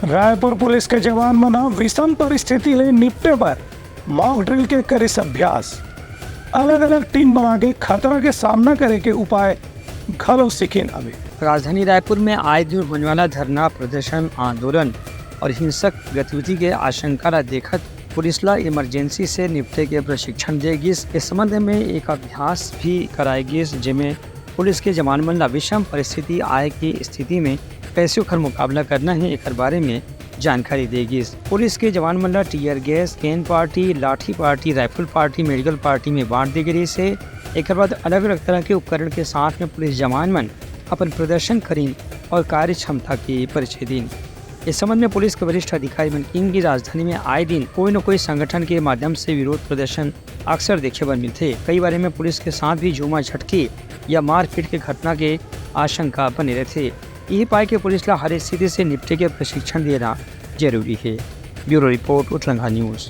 Raipur police के जवान मना विषम परिस्थिति ले निपटे पर मॉक ड्रिल के करे अभ्यास। अलग अलग टीम बना के खतरा के सामना करे के उपाय घलो सीखें। अभी राजधानी रायपुर में आए दिन होने वाला धरना प्रदर्शन, आंदोलन और हिंसक गतिविधि के आशंका देखत पुलिस ला इमरजेंसी से निपटे के प्रशिक्षण देगी। इस संबंध में एक अभ्यास भी कराएगी, जिसमें पुलिस के जवान मन ला विषम परिस्थिति आए की स्थिति में कैसे ओकर मुकाबला करना है एक बारे में जानकारी देगी। पुलिस के जवान मन ला टीयर गैस, कैन पार्टी, लाठी party, rifle party, medical party में बांट दी गई से एक बाद अलग अलग तरह के उपकरण के साथ में पुलिस जवान मन अपन प्रदर्शन करें और कार्य क्षमता की परिचय दें। इस संबंध में पुलिस के वरिष्ठ अधिकारी मन की राजधानी में आए दिन कोई न कोई संगठन के माध्यम से विरोध प्रदर्शन अक्सर देखे बर मिलते। कई बार में पुलिस के साथ भी झूमा झटकी या मारपीट के घटना के आशंका बने रहते। यही पाए के पुलिस ला हर स्थिति से निपटे के प्रशिक्षण देना जरूरी है। ब्यूरो रिपोर्ट, उतलंगा न्यूज़।